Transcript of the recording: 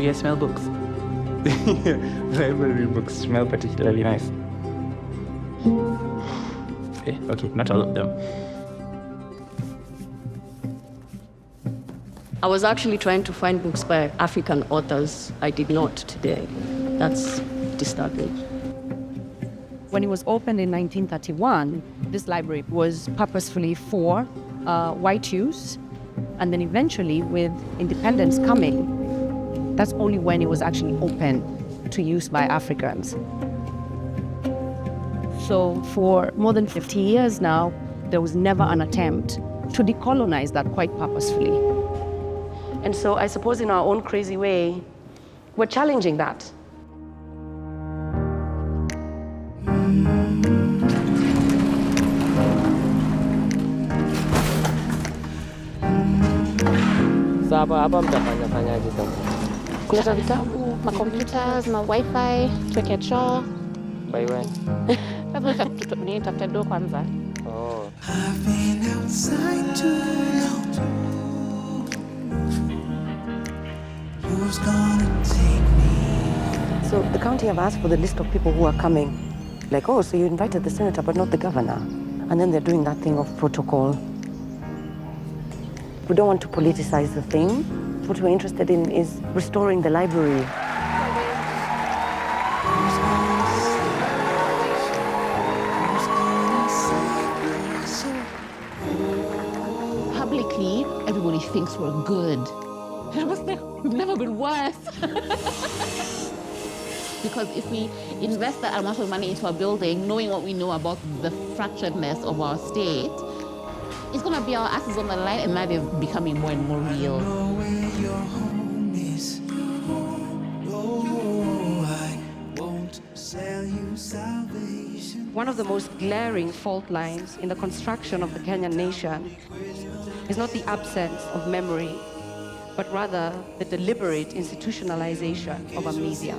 you guys smell books? Library books smell particularly nice. Okay, not all of them. I was actually trying to find books by African authors. I did not today. That's disturbing. When it was opened in 1931, this library was purposefully for white use. And then eventually, with independence coming, that's only when it was actually open to use by Africans. So for more than 50 years now, there was never an attempt to decolonize that quite purposefully. And so I suppose in our own crazy way, we're challenging that. Hapa mtafanyaje sasa? Kuleta vitabu, macomputers, ma wifi, tuweke choo. By when? Labda nitafute do kwanza. Oh. I've been outside too long. Who's gonna take me? So the county have asked for the list of people who are coming. Like, oh, so you invited the senator but not the governor. And then they're doing that thing of protocol. We don't want to politicize the thing. What we're interested in is restoring the library. Publicly, everybody thinks we're good. It was like, we've never been worse. Because if we invest that amount of money into a building, knowing what we know about the fracturedness of our state, it's going to be our asses on the line, and now they're becoming more and more real. One of the most glaring fault lines in the construction of the Kenyan nation is not the absence of memory, but rather the deliberate institutionalization of amnesia.